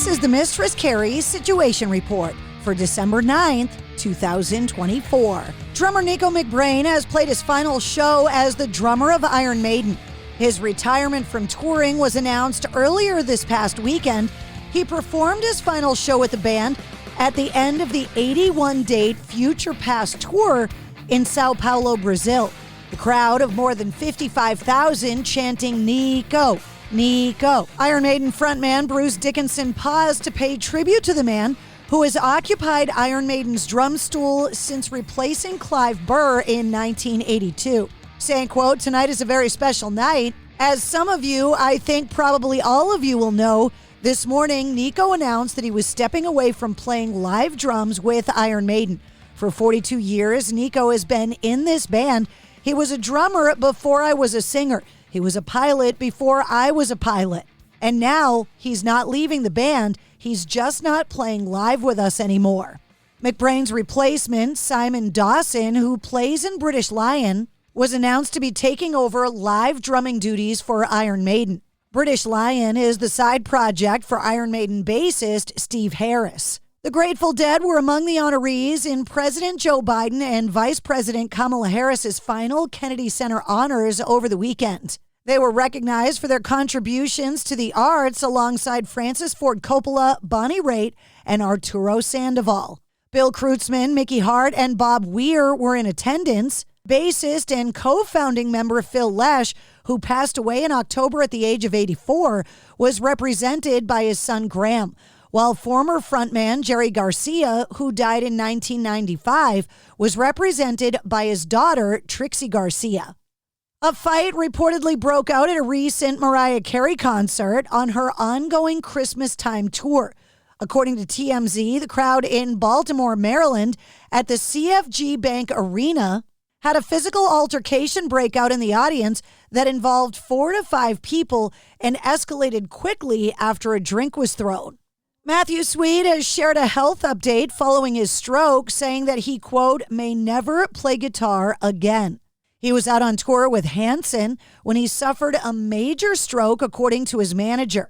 This is the Mistress Carrie Situation Report for December 9th, 2024. Drummer Nico McBrain has played his final show as the drummer of Iron Maiden. His retirement from touring was announced earlier this past weekend. He performed his final show with the band at the end of the 81-date Future Past tour in Sao Paulo, Brazil. The crowd of more than 55,000 chanting Nico, Nico. Iron Maiden frontman Bruce Dickinson paused to pay tribute to the man who has occupied Iron Maiden's drum stool since replacing Clive Burr in 1982. Saying, quote, "Tonight is a very special night. As some of you, I think probably all of you will know, this morning Nico announced that he was stepping away from playing live drums with Iron Maiden. For 42 years, Nico has been in this band. He was a drummer before I was a singer. He was a pilot before I was a pilot. And now he's not leaving the band. He's just not playing live with us anymore." McBrain's replacement, Simon Dawson, who plays in British Lion, was announced to be taking over live drumming duties for Iron Maiden. British Lion is the side project for Iron Maiden bassist Steve Harris. The Grateful Dead were among the honorees in President Joe Biden and Vice President Kamala Harris's final Kennedy Center honors over the weekend. They were recognized for their contributions to the arts alongside Francis Ford Coppola, Bonnie Raitt, and Arturo Sandoval. Bill Kreutzmann, Mickey Hart, and Bob Weir were in attendance. Bassist and co-founding member Phil Lesh, who passed away in October at the age of 84, was represented by his son Graham, while former frontman Jerry Garcia, who died in 1995, was represented by his daughter Trixie Garcia. A fight reportedly broke out at a recent Mariah Carey concert on her ongoing Christmas time tour. According to TMZ, the crowd in Baltimore, Maryland, at the CFG Bank Arena had a physical altercation break out in the audience that involved 4 to 5 people and escalated quickly after a drink was thrown. Matthew Sweet has shared a health update following his stroke, saying that he, quote, "may never play guitar again." He was out on tour with Hanson when he suffered a major stroke, according to his manager.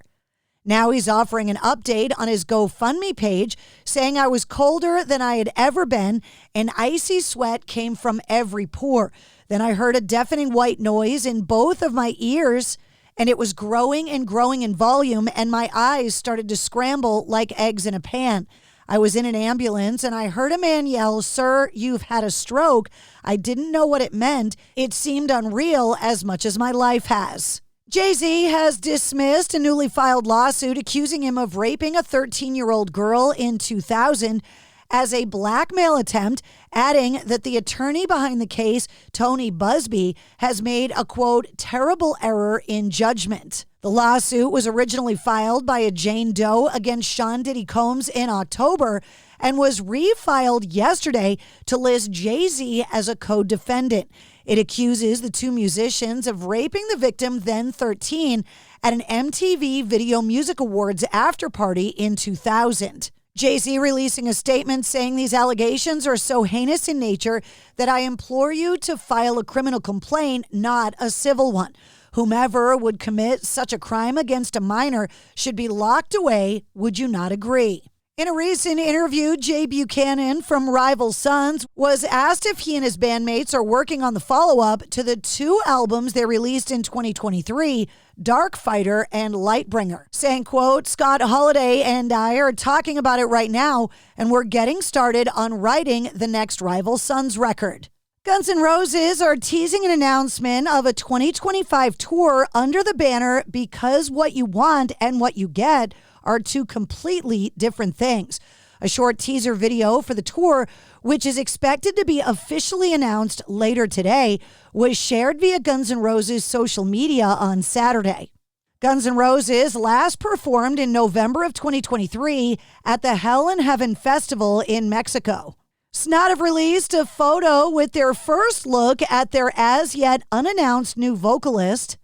Now he's offering an update on his GoFundMe page, saying, "I was colder than I had ever been, and icy sweat came from every pore. Then I heard a deafening white noise in both of my ears, and it was growing and growing in volume, and my eyes started to scramble like eggs in a pan. I was in an ambulance, and I heard a man yell, 'Sir, you've had a stroke.' I didn't know what it meant. It seemed unreal as much as my life has." Jay-Z has dismissed a newly filed lawsuit accusing him of raping a 13-year-old girl in 2000 as a blackmail attempt, adding that the attorney behind the case, Tony Busby, has made a, quote, "terrible error in judgment." The lawsuit was originally filed by a Jane Doe against Sean Diddy Combs in October and was refiled yesterday to list Jay-Z as a co-defendant. It accuses the two musicians of raping the victim, then 13, at an MTV Video Music Awards after-party in 2000. Jay-Z releasing a statement saying these allegations are so heinous in nature that I implore you to file a criminal complaint, not a civil one. Whomever would commit such a crime against a minor should be locked away. Would you not agree? In a recent interview, Jay Buchanan from Rival Sons was asked if he and his bandmates are working on the follow-up to the 2 albums they released in 2023, Dark Fighter and Lightbringer, saying, quote, "Scott Holiday and I are talking about it right now, and we're getting started on writing the next Rival Sons record." Guns N' Roses are teasing an announcement of a 2025 tour under the banner Because What You Want and What You Get are two completely different things. A short teaser video for the tour, which is expected to be officially announced later today, was shared via Guns N' Roses social media on Saturday. Guns N' Roses last performed in November of 2023 at the Hell in Heaven Festival in Mexico. Snot have released a photo with their first look at their as-yet unannounced new vocalist,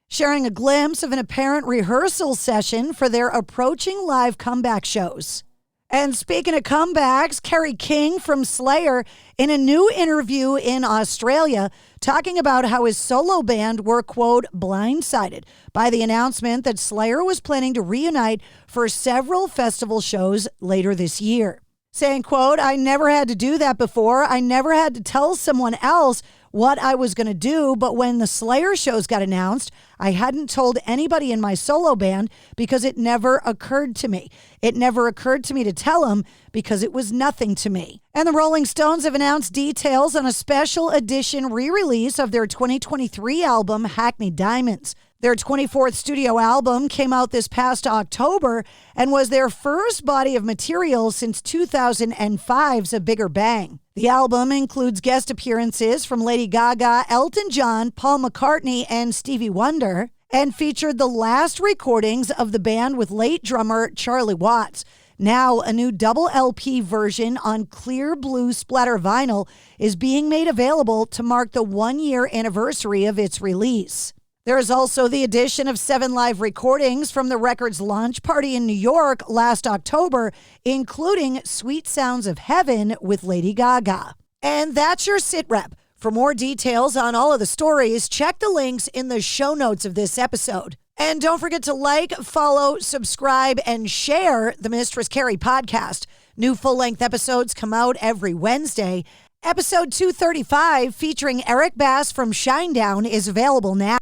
sharing a glimpse of an apparent rehearsal session for their approaching live comeback shows. And speaking of comebacks, Kerry King from Slayer in a new interview in Australia talking about how his solo band were, quote, blindsided by the announcement that Slayer was planning to reunite for several festival shows later this year. Saying, quote, I never had to do that before. I never had to tell someone else what I was going to do, but when the Slayer shows got announced, I hadn't told anybody in my solo band because it never occurred to me. It never occurred to me to tell them because it was nothing to me. And the Rolling Stones have announced details on a special edition re-release of their 2023 album, Hackney Diamonds. Their 24th studio album came out this past October and was their first body of material since 2005's A Bigger Bang. The album includes guest appearances from Lady Gaga, Elton John, Paul McCartney, and Stevie Wonder, and featured the last recordings of the band with late drummer Charlie Watts. Now, a new double LP version on clear blue splatter vinyl is being made available to mark the 1-year anniversary of its release. There is also the addition of 7 live recordings from the record's launch party in New York last October, including Sweet Sounds of Heaven with Lady Gaga. And that's your sit rep. For more details on all of the stories, check the links in the show notes of this episode. And don't forget to like, follow, subscribe, and share the Mistress Carrie Podcast. New full-length episodes come out every Wednesday. Episode 235, featuring Eric Bass from Shinedown, is available now.